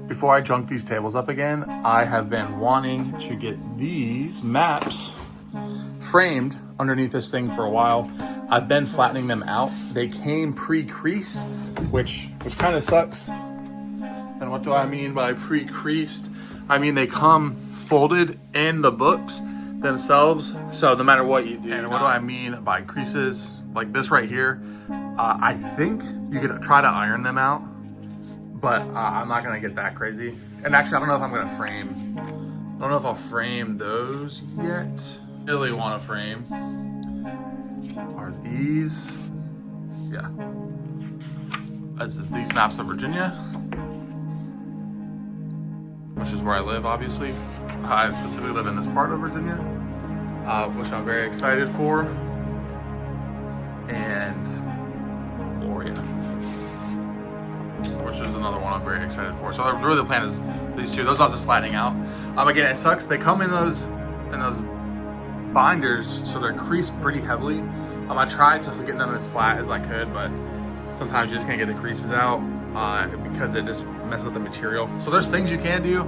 before I junk these tables up again, I have been wanting to get these maps framed underneath this thing for a while. I've been flattening them out. They came pre-creased, which kind of sucks. And what do I mean by pre-creased? I mean they come folded in the books themselves, so no matter what you do. And what do I mean by creases? Like this right here, I think you could try to iron them out, but I'm not gonna get that crazy. And actually, I don't know if I'm gonna frame. I don't know if I'll frame those yet. Really want to frame are these, yeah, as these maps of Virginia, which is where I live, obviously. I specifically live in this part of Virginia, which I'm very excited for, and Moria, which is another one I'm very excited for. So really the plan is these two. Those I was just sliding out. Again, it sucks. They come in those binders, so they're creased pretty heavily. I tried to get them as flat as I could, but sometimes you just can't get the creases out because it just messes up the material. So there's things you can do,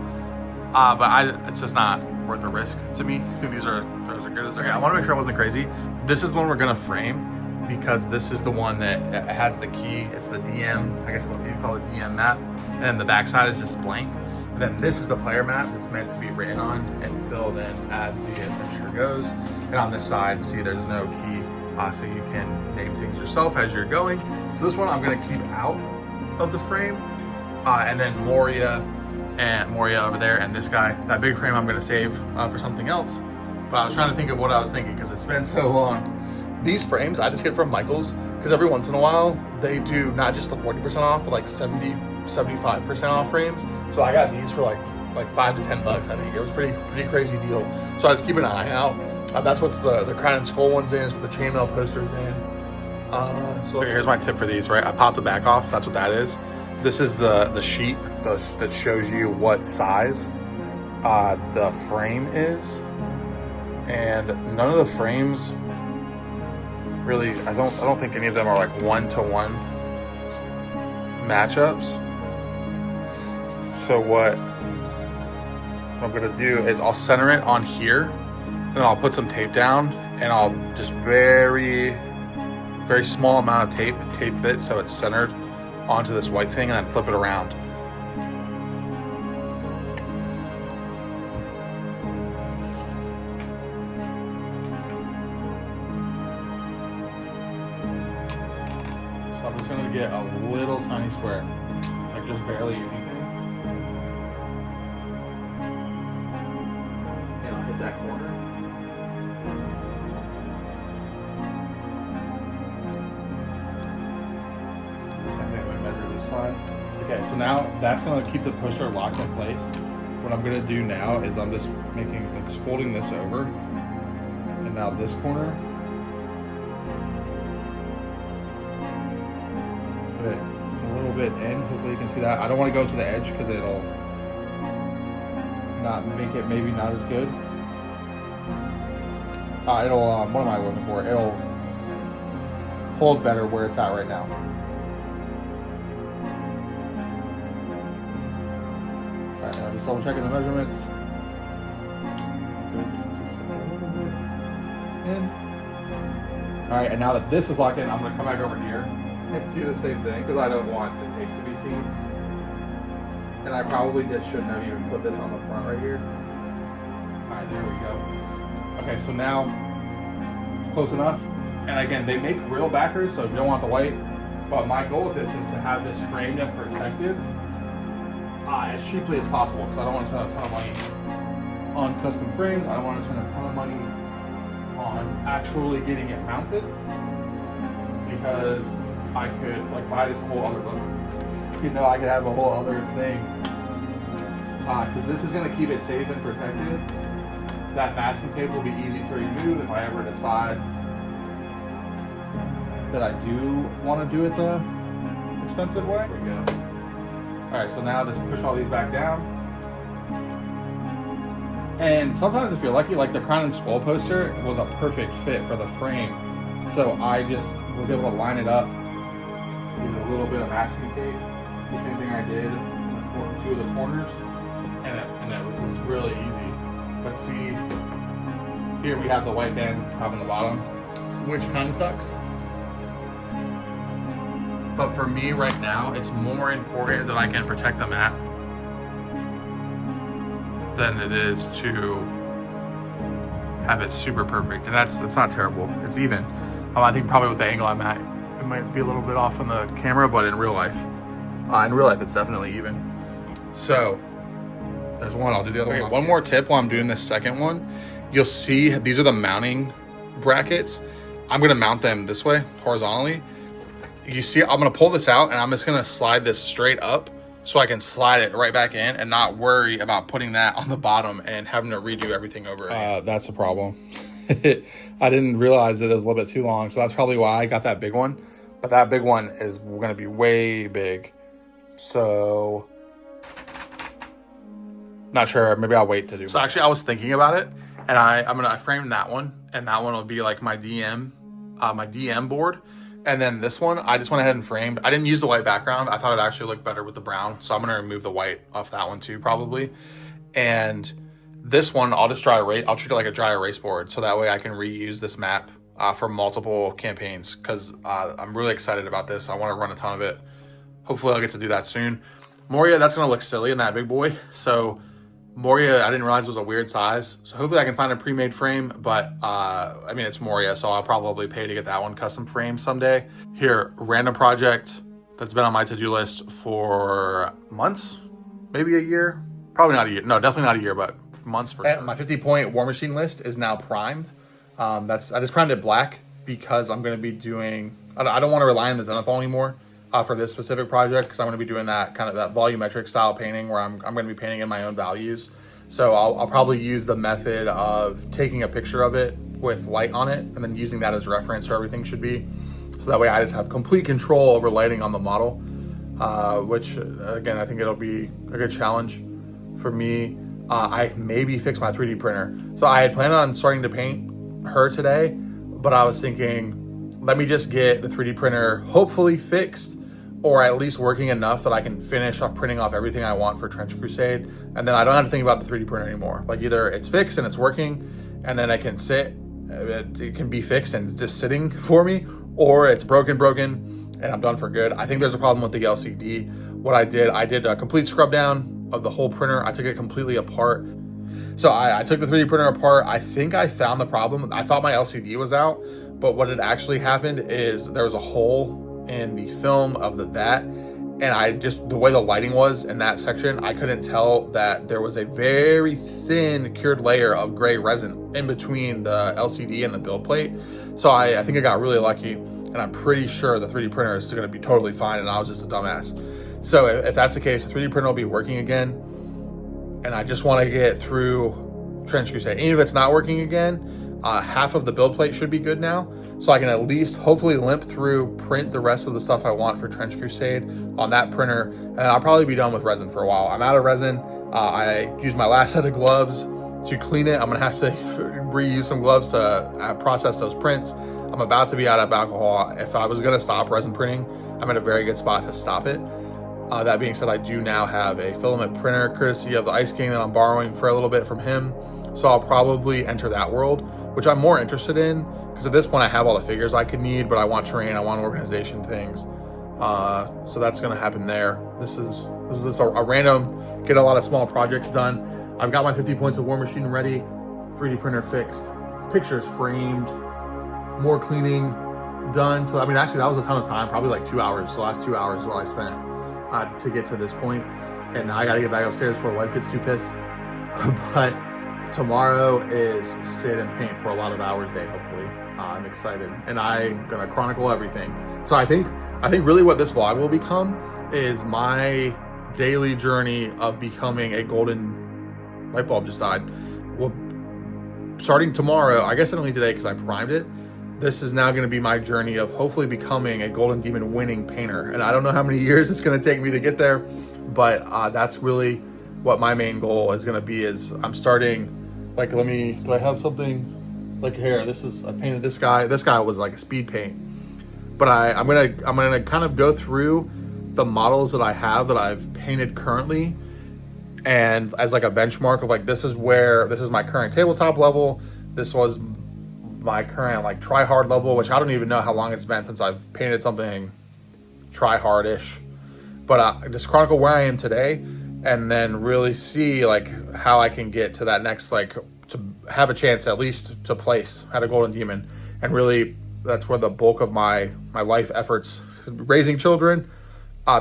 but it's just not worth the risk to me. I think those are good as they're. Okay, I want to make sure I wasn't crazy. This is the one we're gonna frame because this is the one that has the key. It's the DM, I guess what you call it, DM map, and then the backside is just blank. And then this is the player map that's meant to be written on and filled in as the adventure goes. And on this side, see, there's no key, so you can name things yourself as you're going. So this one I'm gonna keep out of the frame. And then Moria over there, and this guy, that big frame I'm gonna save for something else. But I was trying to think of what I was thinking because it's been so long. These frames I just get from Michael's because every once in a while they do not just the 40% off, but like 70-75% off frames. So I got these for like $5 to $10. I think it was pretty crazy deal. So I just keep an eye out. That's what's the Crown and Skull ones in, is with the chainmail posters in. So here's my tip for these, right? I pop the back off. That's what that is. This is the sheet that shows you what size the frame is, and none of the frames really. I don't think any of them are like 1-to-1 matchups. So what I'm gonna do is I'll center it on here, and I'll put some tape down, and I'll just very small amount of tape it so it's centered onto this white thing, and then flip it around. So I'm just gonna get a little tiny square, like just barely anything. And I'll hit that corner. Okay, so now that's gonna keep the poster locked in place. What I'm gonna do now is I'm just folding this over, and now this corner, put it a little bit in. Hopefully you can see that. I don't want to go to the edge because it'll not make it maybe not as good. It'll what am I looking for? It'll hold better where it's at right now. Alright, now just double checking the measurements. Alright, and now that this is locked in, I'm going to come back over here and do the same thing because I don't want the tape to be seen. And I probably shouldn't have even put this on the front right here. Alright, there we go. Okay, so now, close enough. And again, they make real backers, so you don't want the white. But my goal with this is to have this framed and protected as cheaply as possible, because I don't want to spend a ton of money on custom frames. I don't want to spend a ton of money on actually getting it mounted, because I could buy this whole other book. I could have a whole other thing, because this is going to keep it safe and protected. That masking tape will be easy to remove if I ever decide that I do want to do it the expensive way. There we go. Alright, so now just push all these back down. And sometimes if you're lucky, like the Crown and Skull poster was a perfect fit for the frame. So I just was able to line it up with a little bit of masking tape. The same thing I did with 2 of the corners, and it was just really easy. But see, here we have the white bands at the top and the bottom, which kind of sucks. But for me right now, it's more important that I can protect the mat than it is to have it super perfect. And that's not terrible. It's even. I think probably with the angle I'm at, it might be a little bit off on the camera, but in real life it's definitely even. So there's one, I'll do the other one. One more tip while I'm doing this second one. You'll see these are the mounting brackets. I'm gonna mount them this way, horizontally. You see, I'm gonna pull this out and I'm just gonna slide this straight up so I can slide it right back in and not worry about putting that on the bottom and having to redo everything over again. That's a problem. I didn't realize that it was a little bit too long, so that's probably why I got that big one. But that big one is gonna be way big. So, not sure, maybe I'll wait to do. So actually I was thinking about it, and I framed that one, and that one will be like my DM board. And then this one, I just went ahead and framed. I didn't use the white background. I thought it actually looked better with the brown. So I'm gonna remove the white off that one too, probably. And this one, I'll just I'll treat it like a dry erase board. So that way I can reuse this map for multiple campaigns, because I'm really excited about this. I wanna run a ton of it. Hopefully I'll get to do that soon. Moria, that's gonna look silly in that big boy. So Moria, I didn't realize was a weird size. So hopefully I can find a pre-made frame, but I mean, it's Moria, so I'll probably pay to get that one custom framed someday. Here, random project that's been on my to-do list for months, maybe a year. Probably not a year. No, definitely not a year, but months for sure. My 50-point Warmachine list is now primed. I just primed it black because I'm gonna be doing, I don't wanna rely on the zenithal anymore. For this specific project, because I'm going to be doing that kind of that volumetric style painting where I'm going to be painting in my own values. So I'll probably use the method of taking a picture of it with light on it and then using that as reference where everything should be. So that way I just have complete control over lighting on the model, which again, I think it'll be a good challenge for me. I maybe fix my 3D printer. So I had planned on starting to paint her today, but I was thinking, let me just get the 3D printer hopefully fixed, or at least working enough that I can finish off printing off everything I want for Trench Crusade. And then I don't have to think about the 3D printer anymore. Like either it's fixed and it's working and then I can sit, it can be fixed and it's just sitting for me, or it's broken and I'm done for good. I think there's a problem with the LCD. What I did a complete scrub down of the whole printer. I took it completely apart. So I took the 3D printer apart. I think I found the problem. I thought my LCD was out, but what had actually happened is there was a hole in the film of that, and the way the lighting was in that section, I couldn't tell that there was a very thin cured layer of gray resin in between the LCD and the build plate. So I think I got really lucky, and I'm pretty sure the 3D printer is going to be totally fine, and I was just a dumbass. So if that's the case, the 3D printer will be working again, and I just want to get through Trench Crusade. And if it's not working again, half of the build plate should be good now. So I can at least hopefully limp through, print the rest of the stuff I want for Trench Crusade on that printer, and I'll probably be done with resin for a while. I'm out of resin. I used my last set of gloves to clean it. I'm gonna have to reuse some gloves to process those prints. I'm about to be out of alcohol. If I was gonna stop resin printing, I'm in a very good spot to stop it. That being said, I do now have a filament printer courtesy of the Ice King that I'm borrowing for a little bit from him. So I'll probably enter that world, which I'm more interested in, because at this point I have all the figures I could need, but I want terrain, I want organization things. So that's gonna happen there. This is just a random, get a lot of small projects done. I've got my 50 points of Warmachine ready, 3D printer fixed, pictures framed, more cleaning done. So I mean, actually that was a ton of time, probably like 2 hours. The last 2 hours is what I spent to get to this point. And now I gotta get back upstairs before the wife gets too pissed. But tomorrow is sit and paint for a lot of hours day, hopefully. I'm excited, and I'm gonna chronicle everything. So I think really what this vlog will become is my daily journey of becoming a golden light bulb just died. Well, starting tomorrow, I guess not only today because I primed it, this is now gonna be my journey of hopefully becoming a Golden Demon winning painter. And I don't know how many years it's gonna take me to get there, but that's really what my main goal is gonna be. Is I'm starting, like, do I have something? Like here, I painted this guy. This guy was like a speed paint, but I'm gonna kind of go through the models that I have that I've painted currently and as like a benchmark of like, this is my current tabletop level. This was my current like try hard level, which I don't even know how long it's been since I've painted something try hard-ish. But just chronicle where I am today, and then really see like how I can get to that next, like to have a chance at least to place at a golden demon. And really that's where the bulk of my life efforts, raising children,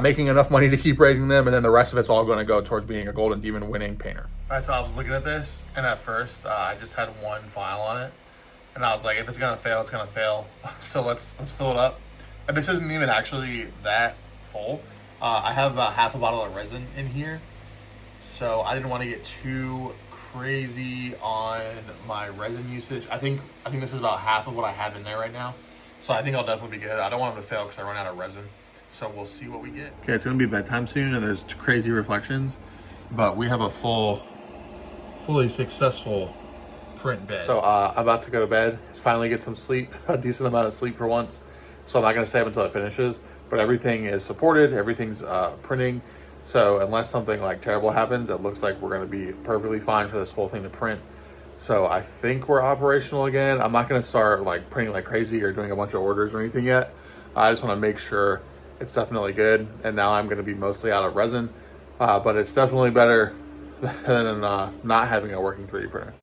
making enough money to keep raising them, and then the rest of it's all going to go towards being a golden demon winning painter. All right, so I was looking at this, and at first I just had one file on it, and I was like, if it's gonna fail, it's gonna fail. So let's fill it up. And this isn't even actually that full. I have about half a bottle of resin in here, so I didn't want to get too crazy on my resin usage. I think this is about half of what I have in there right now, so I think I'll definitely be good. I don't want them to fail because I run out of resin, so we'll see what we get. Okay, it's gonna be bedtime soon, and there's crazy reflections, but we have a fully successful print bed. So I'm about to go to bed, finally get some sleep, a decent amount of sleep for once. So I'm not gonna save until it finishes, but everything is supported, everything's printing. So unless something like terrible happens, it looks like we're gonna be perfectly fine for this full thing to print. So I think we're operational again. I'm not gonna start like printing like crazy or doing a bunch of orders or anything yet. I just wanna make sure it's definitely good. And now I'm gonna be mostly out of resin, but it's definitely better than not having a working 3D printer.